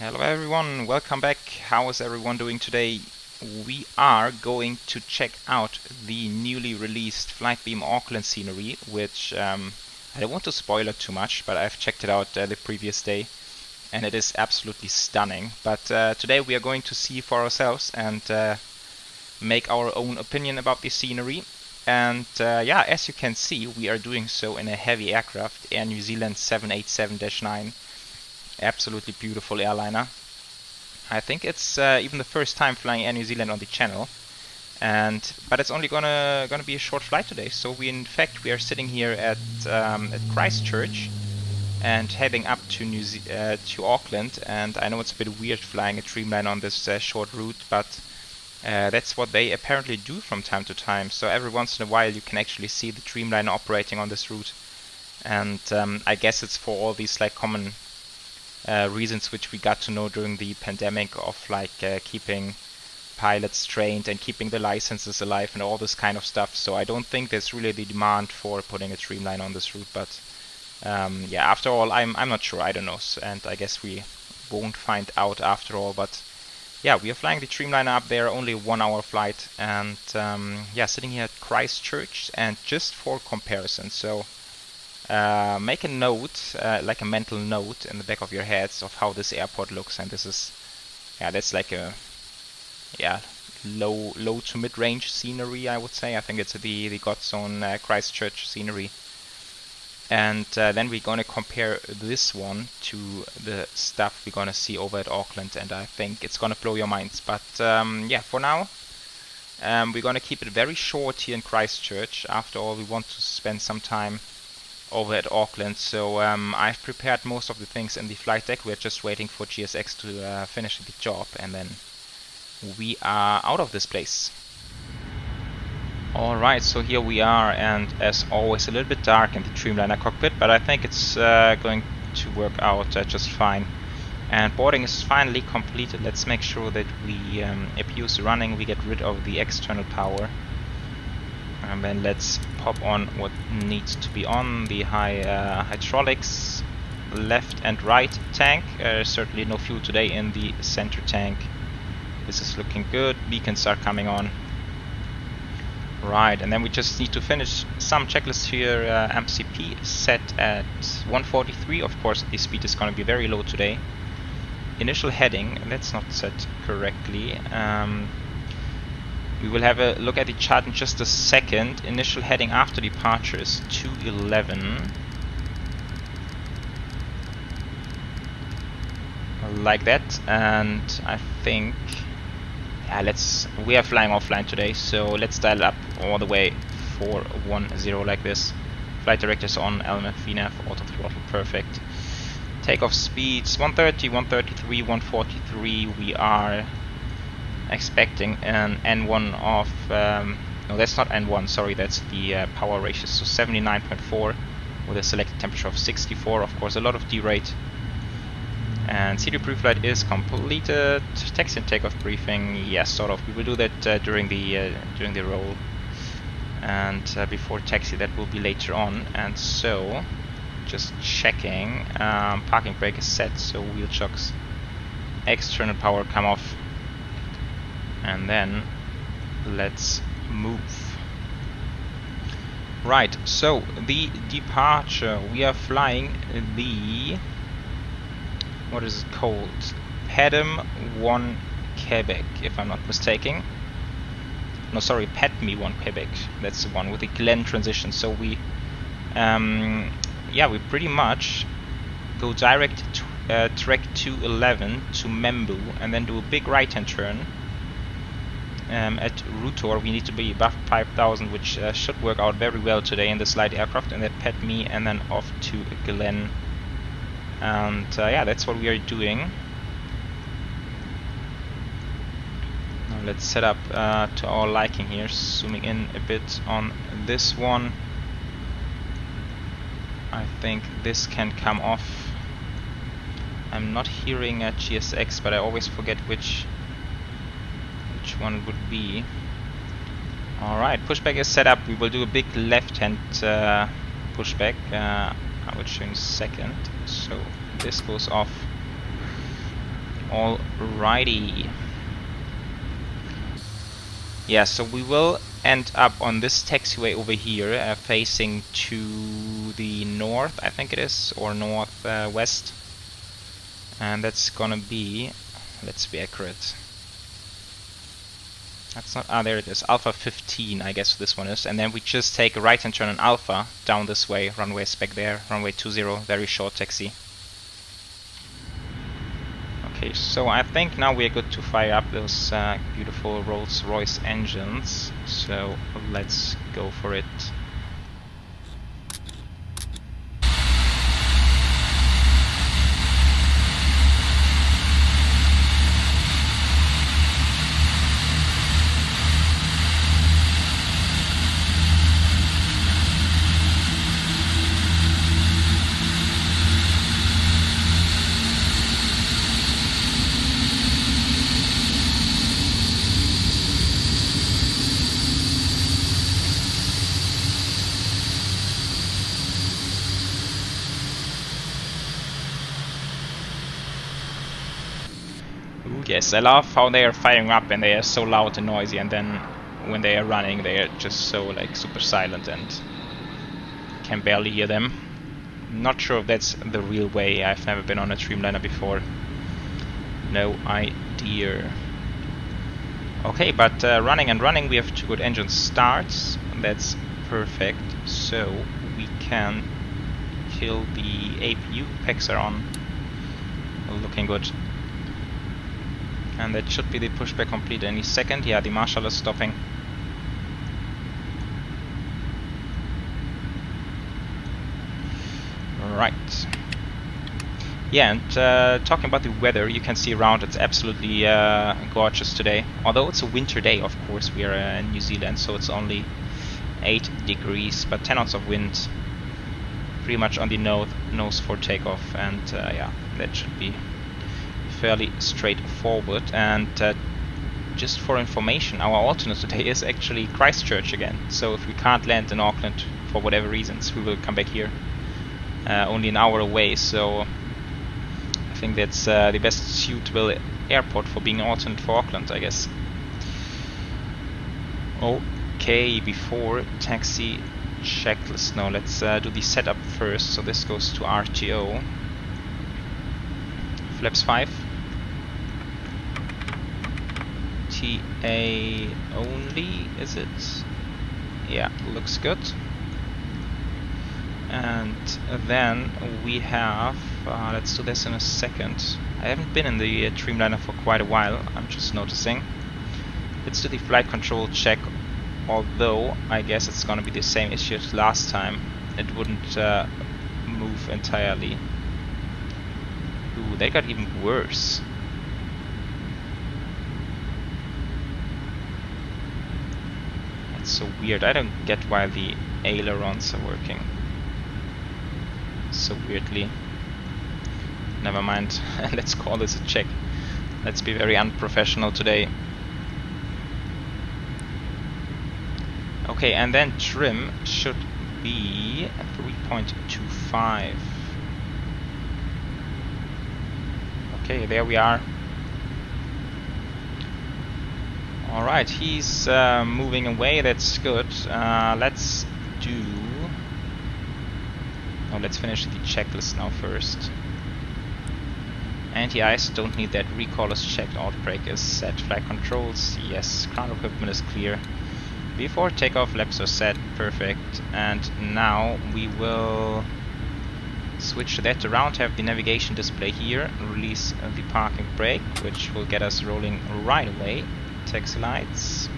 Hello everyone, welcome back. How is everyone doing today? We are going to check out the newly released Flightbeam Auckland scenery, which I don't want to spoil it too much, but I've checked it out the previous day and it is absolutely stunning. But today we are going to see for ourselves and make our own opinion about the scenery. And yeah, as you can see, we are doing so in a heavy aircraft, Air New Zealand 787-9. Absolutely beautiful airliner. I think it's even the first time flying Air New Zealand on the channel, but it's only gonna be a short flight today. So we are sitting here at Christchurch and heading up to Auckland. And I know it's a bit weird flying a Dreamliner on this short route, but that's what they apparently do from time to time. So every once in a while you can actually see the Dreamliner operating on this route, and I guess it's for all these like common reasons which we got to know during the pandemic of like keeping pilots trained and keeping the licenses alive and all this kind of stuff. So I don't think there's really the demand for putting a Dreamliner on this route, but yeah, after all, I'm not sure, I don't know, and I guess we won't find out after all. But yeah, we are flying the Dreamliner up there, only a 1 hour flight, and yeah, sitting here at Christchurch. And just for comparison, so make a note, like a mental note in the back of your heads of how this airport looks. And this is, yeah, that's like a, yeah, low to mid-range scenery, I would say. I think it's the Godzone Christchurch scenery. And then we're gonna compare this one to the stuff we're gonna see over at Auckland, and I think it's gonna blow your minds. But yeah, for now, we're gonna keep it very short here in Christchurch. After all, we want to spend some time over at Auckland, so I've prepared most of the things in the flight deck. We're just waiting for GSX to finish the job, and then we are out of this place. Alright, so here we are, and as always a little bit dark in the Dreamliner cockpit, but I think it's going to work out just fine. And boarding is finally completed. Let's make sure that we APU is running, we get rid of the external power. And then let's pop on what needs to be on, the high hydraulics, left and right tank. Certainly no fuel today in the center tank. This is looking good, beacons are coming on. Right, and then we just need to finish some checklists here. MCP set at 143, of course the speed is going to be very low today. Initial heading, that's not set correctly. We will have a look at the chart in just a second. Initial heading after departure is 211. Like that, and I think, yeah, we are flying offline today, so let's dial it up all the way 410 like this. Flight directors on, LMF, VNAV, auto throttle, perfect. Takeoff speeds 130, 133, 143. We are expecting an N1 of, no, that's not N1, sorry, that's the power ratio, so 79.4 with a selected temperature of 64, of course a lot of derate. And CD pre-flight is completed. Taxi and takeoff briefing, yes, sort of. We will do that during the roll, and before taxi, that will be later on. And so, just checking, parking brake is set, so wheel chocks, external power come off. And then let's move. Right, so the departure, we are flying the, what is it called? PADM 1 Quebec, if I'm not mistaken. No, sorry, PADME 1 Quebec. That's the one with the Glen transition. So we, yeah, we pretty much go direct to track 211 to Membu, and then do a big right-hand turn. At Rutor we need to be above 5,000, which should work out very well today in this light aircraft, and then PADME, and then off to Glen. And yeah, that's what we are doing. Now let's set up to our liking here, zooming in a bit on this one. I think this can come off. I'm not hearing a GSX, but I always forget which one would be. Alright, pushback is set up. We will do a big left-hand pushback. I will show you in a second. So this goes off Alrighty. Yeah, so we will end up on this taxiway over here, facing to the north, I think it is, or northwest. And that's gonna be, let's be accurate. That's not, there it is, Alpha 15, I guess this one is. And then we just take a right-hand turn on Alpha, down this way, runway spec there, runway 20, very short taxi. Okay, so I think now we are good to fire up those beautiful Rolls-Royce engines. So let's go for it. Yes, I love how they are firing up and they are so loud and noisy, and then when they are running they are just so like super silent and can barely hear them. Not sure if that's the real way. I've never been on a Dreamliner before. No idea. Okay, but running and running, we have 2 good engine starts. That's perfect. So we can kill the APU. Packs are on. Looking good. And that should be the pushback complete any second. Yeah, the Marshal is stopping. Right. Yeah, and talking about the weather, you can see around it's absolutely gorgeous today. Although it's a winter day, of course, we are in New Zealand, so it's only 8 degrees, but 10 knots of wind. Pretty much on the nose for takeoff, and yeah, that should be fairly straightforward. And just for information, our alternate today is actually Christchurch again. So if we can't land in Auckland for whatever reasons, we will come back here. Only an hour away, so I think that's the best suitable airport for being an alternate for Auckland, I guess. Okay, before taxi checklist. Now let's do the setup first. So this goes to RTO. Flaps 5. TA only, is it? Yeah, looks good. And then we have, let's do this in a second. I haven't been in the Dreamliner for quite a while, I'm just noticing. Let's do the flight control check, although I guess it's gonna be the same issue as last time. It wouldn't move entirely. Ooh, they got even worse. That's so weird. I don't get why the ailerons are working so weirdly. Never mind. Let's call this a check. Let's be very unprofessional today. Okay, and then trim should be 3.25. Okay, there we are. Alright, he's moving away, that's good. Let's do... Oh, let's finish the checklist now first. Anti-ice, don't need that. Recall is checked, out brake is set. Flight controls, yes. Ground equipment is clear. Before takeoff, laps are set, perfect. And now we will switch that around, have the navigation display here, release the parking brake, which will get us rolling right away. Taxi lights.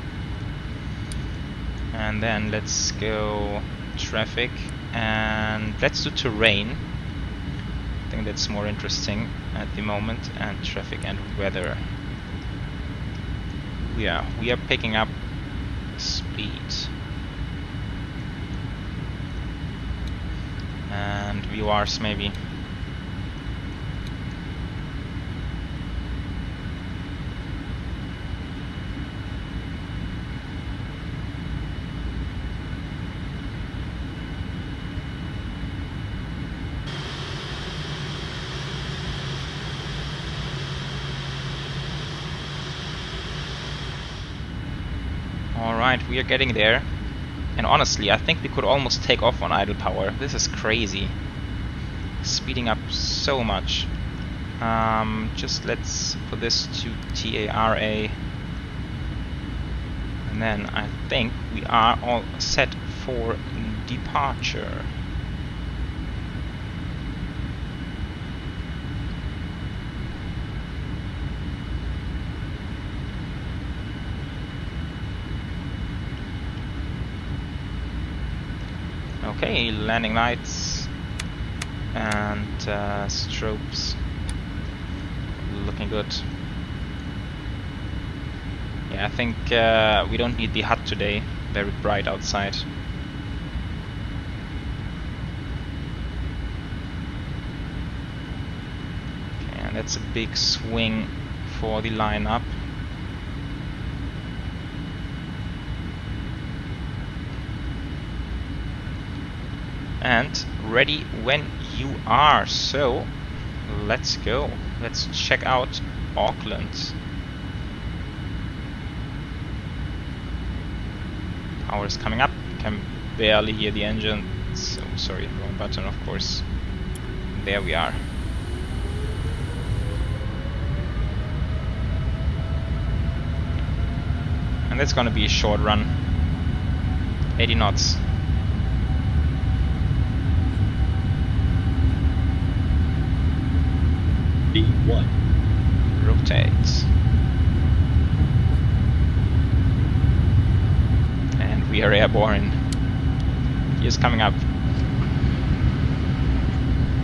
And then let's go traffic, and let's do terrain. I think that's more interesting at the moment. And traffic and weather. Yeah, we are picking up speed. And VORs maybe. Alright, we are getting there. And honestly, I think we could almost take off on idle power. This is crazy. Speeding up so much. Just let's put this to TARA. And then I think we are all set for departure. Okay, landing lights and strobes looking good. Yeah, I think we don't need the HUD today. Very bright outside. Okay, and that's a big swing for the lineup. And ready when you are. So let's go. Let's check out Auckland. Power is coming up. Can barely hear the engine. So sorry, wrong button, of course. There we are. And that's gonna be a short run. 80 knots. B1. Rotate. And we are airborne. He is coming up.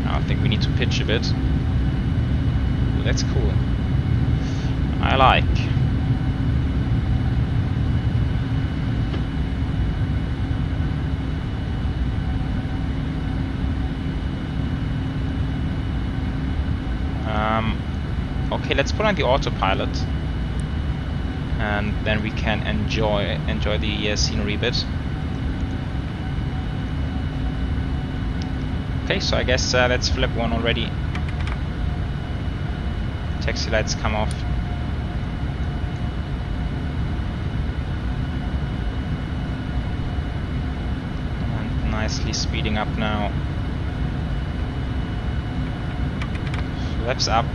Now I think we need to pitch a bit. Ooh, that's cool. I like. Okay, let's put on the autopilot, and then we can enjoy the scenery a bit. Okay, so I guess let's flip one already. Taxi lights come off. And nicely speeding up now. Flaps up.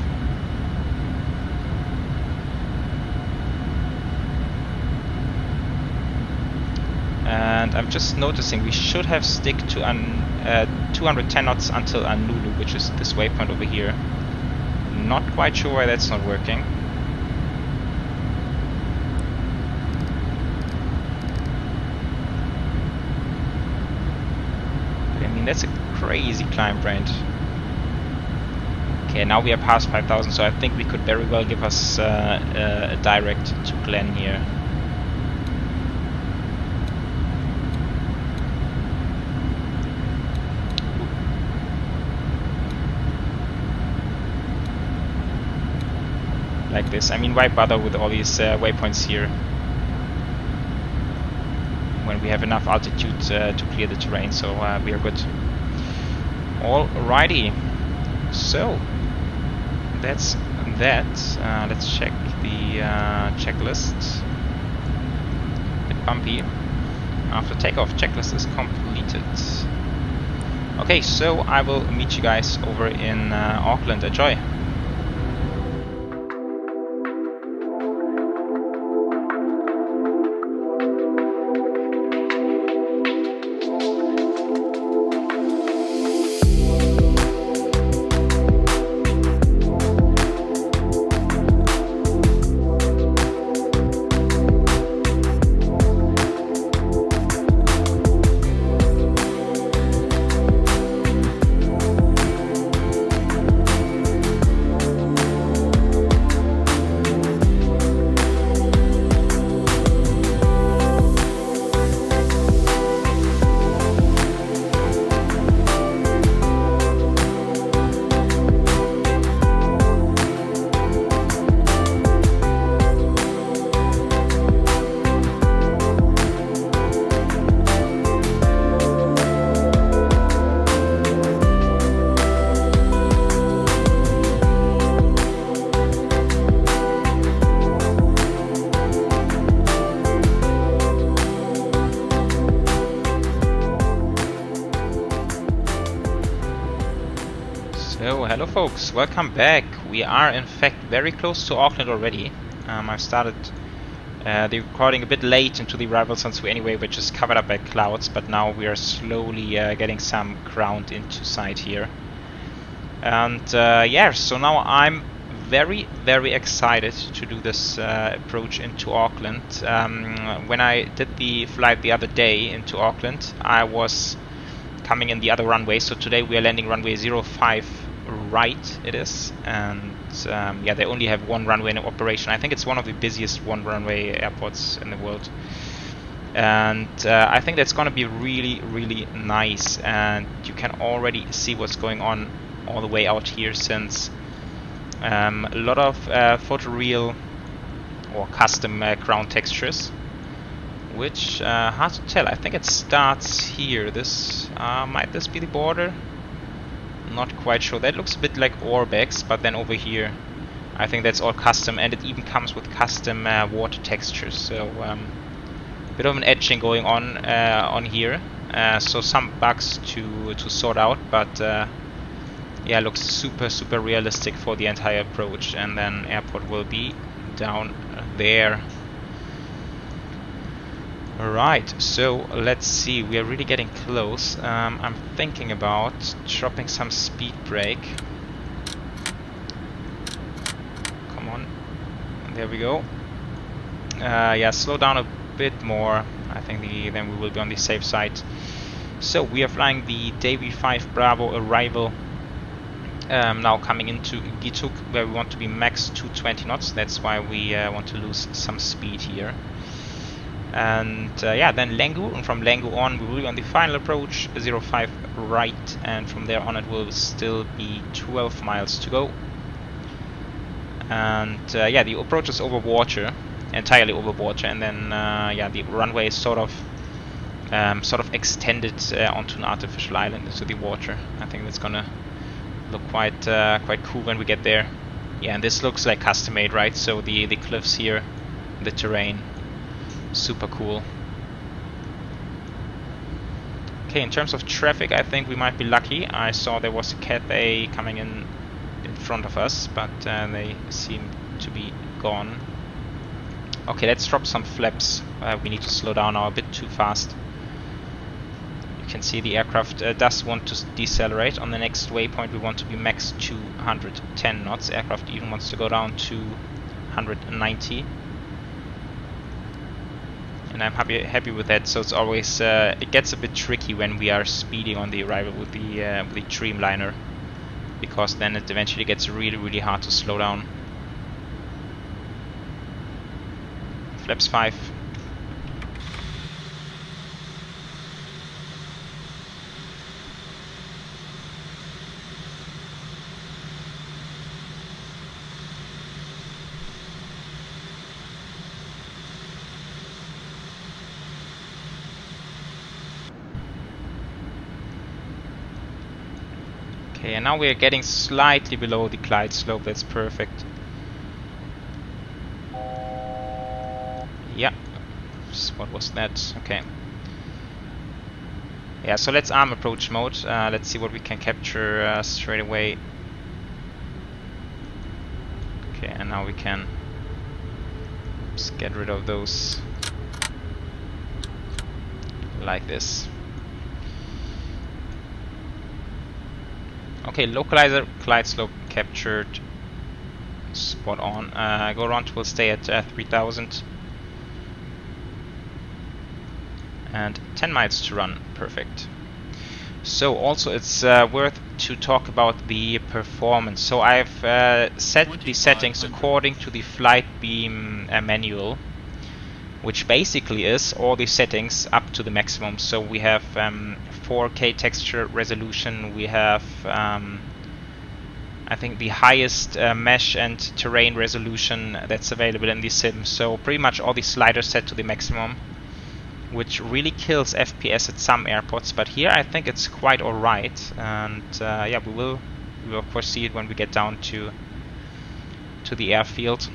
And I'm just noticing we should have stick to 210 knots until Anulu, which is this waypoint over here. Not quite sure why that's not working. But I mean, that's a crazy climb, right? Okay, now we are past 5,000, so I think we could very well give us a direct to Glen here. Like this. I mean, why bother with all these waypoints here when we have enough altitude to clear the terrain, so we are good. Alrighty, so that's that. Let's check the checklist. A bit bumpy. After takeoff, checklist is completed. Okay, so I will meet you guys over in Auckland. Enjoy! folks, welcome back. We are in fact very close to Auckland already. I've started the recording a bit late into the arrival since we anyway were just covered up by clouds, but now we are slowly getting some ground into sight here. And yeah, so now I'm very excited to do this approach into Auckland. When I did the flight the other day into Auckland, I was coming in the other runway, so today we are landing runway 05 right it is, and yeah, they only have one runway in operation. I think it's one of the busiest one runway airports in the world, and I think that's gonna be really nice. And you can already see what's going on all the way out here, since a lot of photoreal or custom ground textures, which hard to tell. I think it starts here. This might this be the border? Not quite sure. That looks a bit like ORBX, but then over here I think that's all custom, and it even comes with custom water textures. So a bit of an etching going on here. So some bugs to sort out, but yeah, looks super realistic for the entire approach. And then airport will be down there. Alright, so let's see, we are really getting close. I'm thinking about dropping some speed brake. Come on, there we go. Yeah, slow down a bit more. I think then we will be on the safe side. So we are flying the day v5 Bravo arrival. Now coming into Gituk, where we want to be max 220 knots. That's why we want to lose some speed here. And yeah, then Langu, and from Langu on we will be on the final approach 05 right, and from there on it will still be 12 miles to go. And yeah, the approach is over water, entirely over water, and then yeah, the runway is sort of extended onto an artificial island into the water. I think that's gonna look quite cool when we get there. Yeah, and this looks like custom made, right? So the cliffs here, the terrain, super cool. Okay, in terms of traffic, I think we might be lucky. I saw there was a Cathay coming in front of us, but they seem to be gone. Okay, let's drop some flaps. We need to slow down now, a bit too fast. You can see the aircraft does want to decelerate. On the next waypoint we want to be max 210 knots. Aircraft even wants to go down to 190. And I'm happy with that. So it's always it gets a bit tricky when we are speeding on the arrival with the Dreamliner, because then it eventually gets really hard to slow down. Flaps 5. Okay, and now we are getting slightly below the glide slope. That's perfect. Yeah. What was that? Okay. Yeah, so let's arm approach mode. Let's see what we can capture straight away. Okay, and now we can just get rid of those like this. Okay, localizer, glide slope captured, spot on. Go around will stay at 3000. And 10 miles to run, perfect. So also it's worth to talk about the performance. So I've set the settings according to the Flightbeam manual, which basically is all the settings up to the maximum. So we have 4K texture resolution, we have I think the highest mesh and terrain resolution that's available in the sim. So pretty much all the sliders set to the maximum, which really kills FPS at some airports, but here I think it's quite alright. And yeah, we will of course see it when we get down to the airfield.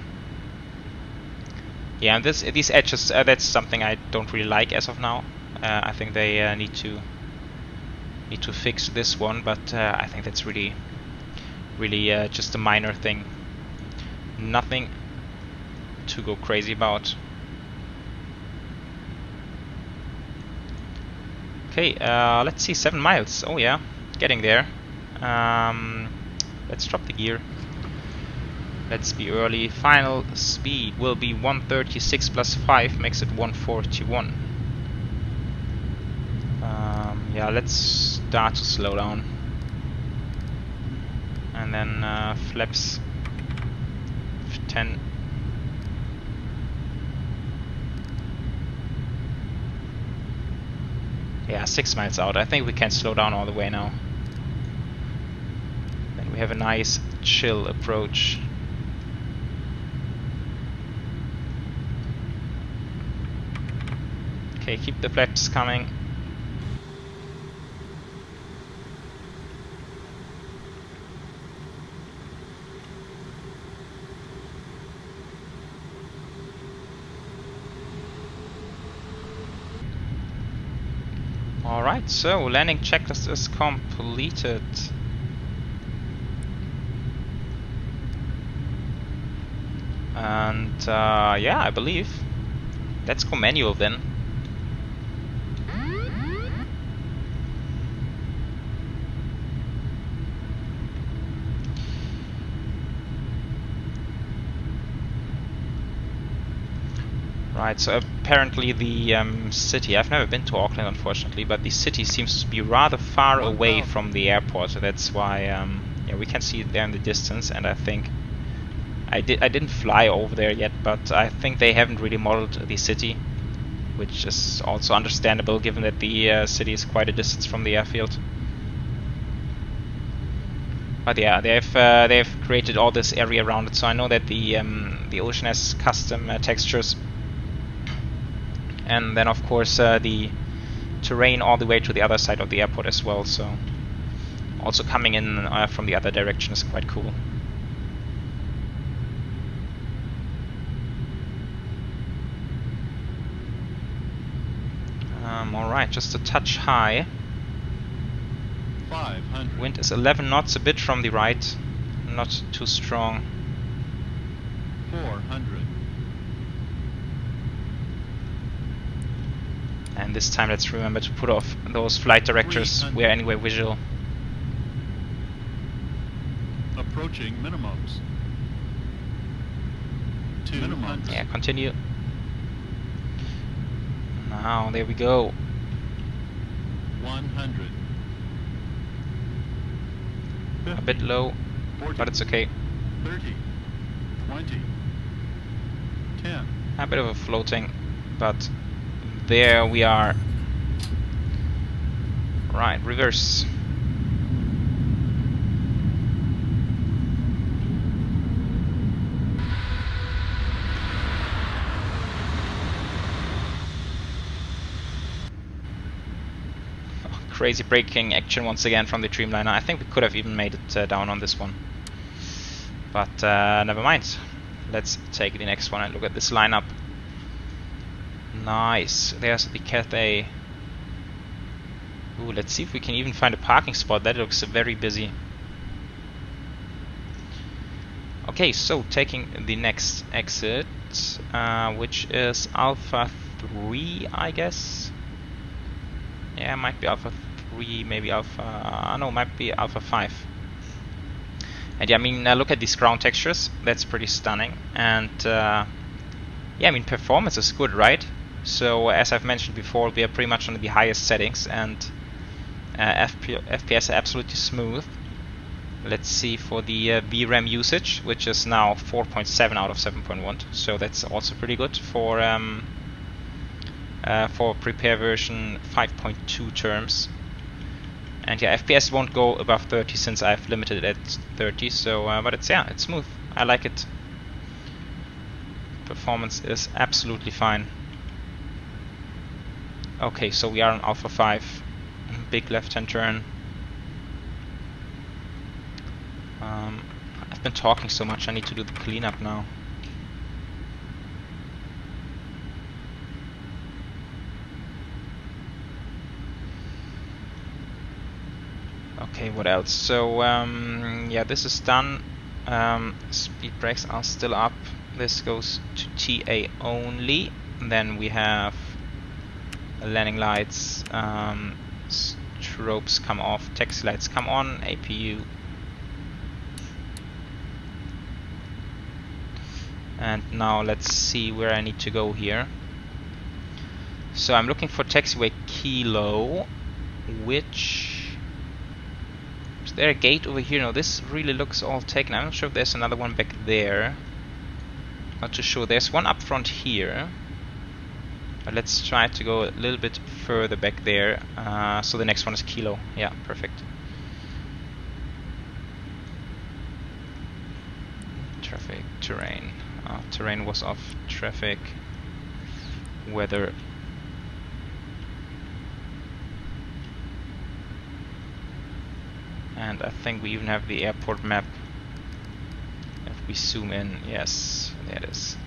Yeah, and these edges, that's something I don't really like as of now. I think they need to fix this one, but I think that's really Really just a minor thing. Nothing to go crazy about. Okay, let's see, 7 miles. Oh yeah, getting there. Let's drop the gear. Let's be early. Final speed will be 136 plus 5 makes it 141. Yeah, let's start to slow down. And then flaps 10. Yeah, 6 miles out. I think we can slow down all the way now. Then we have a nice chill approach. Okay, keep the flaps coming. Alright, so landing checklist is completed. And yeah, I believe. Let's go manual then. Right, so apparently the city, I've never been to Auckland unfortunately, but the city seems to be rather far away from the airport, so that's why yeah, we can see it there in the distance. And I think I didn't fly over there yet, but I think they haven't really modeled the city, which is also understandable given that the city is quite a distance from the airfield. But yeah, they've created all this area around it, so I know that the ocean has custom textures. And then of course the terrain all the way to the other side of the airport as well, so also coming in from the other direction is quite cool. Alright, just a touch high. 500. Wind is 11 knots, a bit from the right, not too strong. 400. And this time let's remember to put off those flight directors. We're anyway visual. Approaching minimums. 200. Yeah, continue. Now, there we go. 100. A bit low, 40, but it's okay. 30. 20. 10. A bit of a floating, but there we are. Right, reverse. Crazy braking action once again from the Dreamliner. I think we could have even made it down on this one, but never mind. Let's take the next one and look at this lineup. Nice. There's the Cathay. Ooh, let's see if we can even find a parking spot. That looks very busy. Okay, so taking the next exit, which is Alpha 3, I guess. Yeah, might be Alpha 3, maybe Alpha... no, might be Alpha 5. And yeah, I mean, look at these ground textures. That's pretty stunning. And yeah, I mean, performance is good, right? So as I've mentioned before, we are pretty much on the highest settings, and FPS are absolutely smooth. Let's see for the VRAM usage, which is now 4.7 out of 7.1. So that's also pretty good for prepare version 5.2 terms. And yeah, FPS won't go above 30 since I've limited it at 30. So, but it's it's smooth. I like it. Performance is absolutely fine. Okay, so we are on Alpha 5. Big left-hand turn. I've been talking so much. I need to do the cleanup now. Okay, what else? So yeah, this is done. Speed brakes are still up. This goes to TA only. Then we have landing lights, strobes come off, taxi lights come on, APU. And now let's see where I need to go here. So I'm looking for taxiway Kilo, which... Is there a gate over here? No, this really looks all taken. I'm not sure if there's another one back there. Not too sure. There's one up front here. But let's try to go a little bit further back there. So the next one is Kilo. Yeah, perfect. Traffic, terrain. Terrain was off. Traffic, weather. And I think we even have the airport map. If we zoom in, yes, there it is.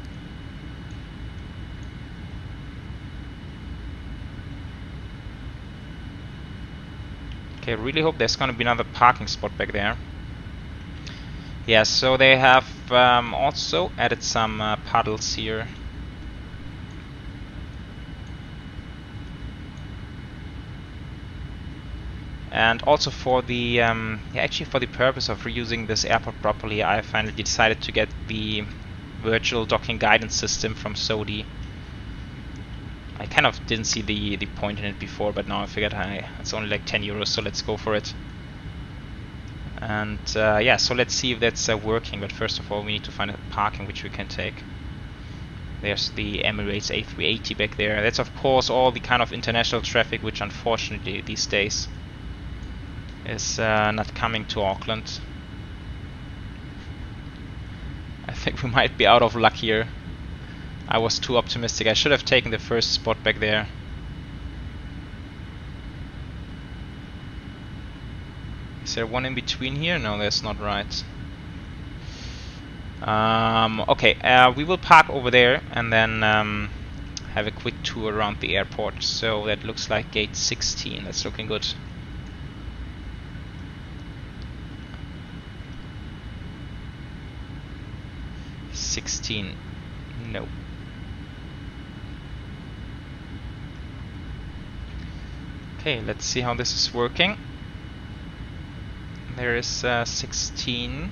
Okay, really hope there's gonna be another parking spot back there. Yeah, so they have also added some puddles here. And also for the, yeah, actually for the purpose of reusing this airport properly, I finally decided to get the virtual docking guidance system from SODE. I kind of didn't see the point in it before, but now I figured it's only like 10 euros, so let's go for it. And yeah, so let's see if that's working, but first of all we need to find a parking which we can take. There's the Emirates A380 back there. That's of course all the kind of international traffic which unfortunately these days is not coming to Auckland. I think we might be out of luck here. I was too optimistic. I should have taken the first spot back there. Is there one in between here? No, that's not right. Okay, we will park over there and then have a quick tour around the airport. So that looks like gate 16. That's looking good. No. Okay, let's see how this is working. There is 16.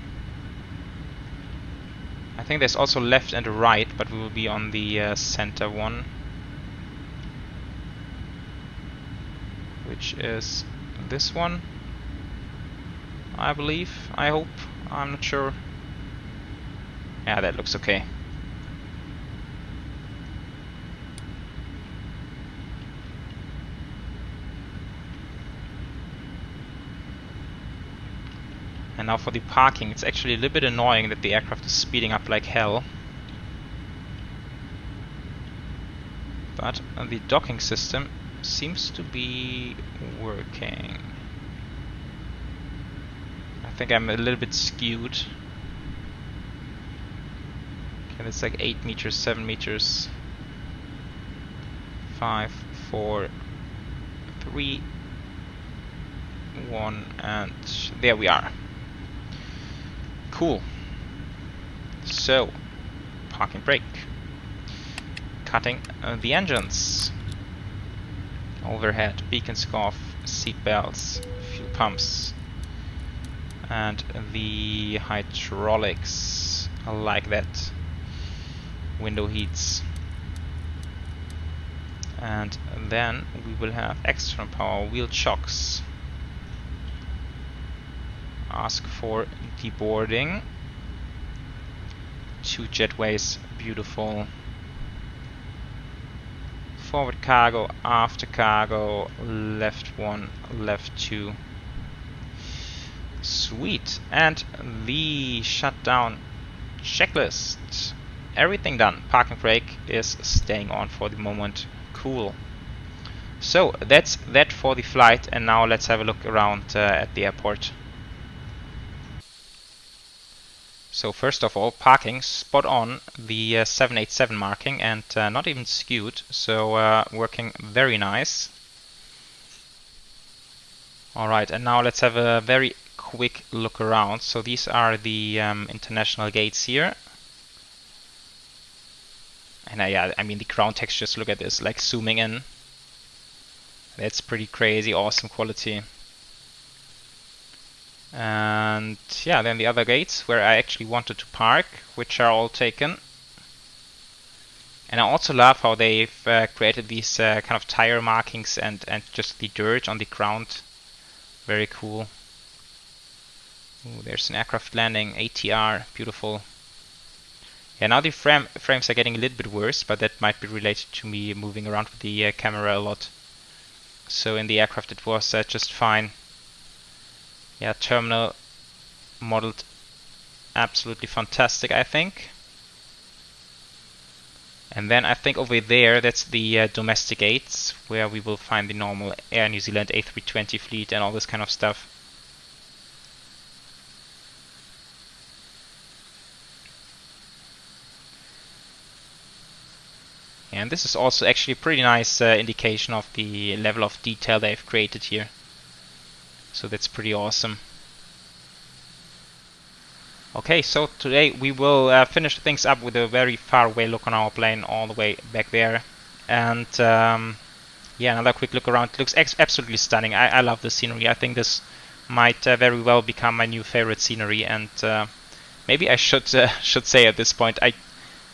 I think there's also left and right, but we will be on the center one, which is this one, I believe. I hope. I'm not sure. Yeah, that looks okay. And now for the parking, it's actually a little bit annoying that the aircraft is speeding up like hell. But the docking system seems to be working. I think I'm a little bit skewed. Okay, that's like 8 meters, 7 meters. 5, 4, 3, 1, and there we are. Cool. So, parking brake. Cutting the engines. Overhead, beacons go off, seat belts, fuel pumps, and the hydraulics. I like that. Window heats. And then we will have extra power wheel chocks. Ask for deboarding. 2 jetways, beautiful. Forward cargo, after cargo, left 1, left 2. Sweet. And the shutdown checklist. Everything done. Parking brake is staying on for the moment. Cool. So that's that for the flight, and now let's have a look around at the airport. So first of all, parking spot on, the 787 marking, and not even skewed, so working very nice. Alright, and now let's have a very quick look around. So these are the international gates here. And yeah, I mean the ground textures, look at this, like zooming in. That's pretty crazy, awesome quality. And yeah, then the other gates where I actually wanted to park, which are all taken. And I also love how they've created these kind of tire markings and just the dirt on the ground. Very cool. Ooh, there's an aircraft landing, ATR, beautiful. Yeah, now the frames are getting a little bit worse, but that might be related to me moving around with the camera a lot. So in the aircraft it was just fine. Yeah, terminal modeled absolutely fantastic, I think. And then I think over there, that's the domestic gates, where we will find the normal Air New Zealand A320 fleet and all this kind of stuff. And this is also actually a pretty nice indication of the level of detail they've created here. So that's pretty awesome. Okay, so today we will finish things up with a very far away look on our plane all the way back there. And yeah, another quick look around. It looks absolutely stunning. I love the scenery. I think this might very well become my new favorite scenery. And maybe I should say at this point,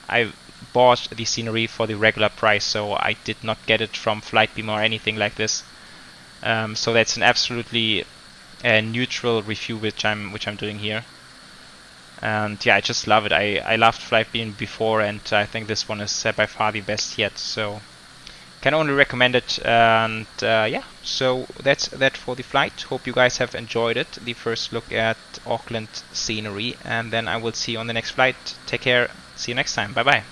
I bought the scenery for the regular price, so I did not get it from Flightbeam or anything like this. So that's an absolutely neutral review which I'm doing here. And yeah, I just love it. I loved Flightbeam before, and I think this one is by far the best yet. So can only recommend it. And yeah, so that's that for the flight. Hope you guys have enjoyed it. The first look at Auckland scenery, and then I will see you on the next flight. Take care. See you next time. Bye bye.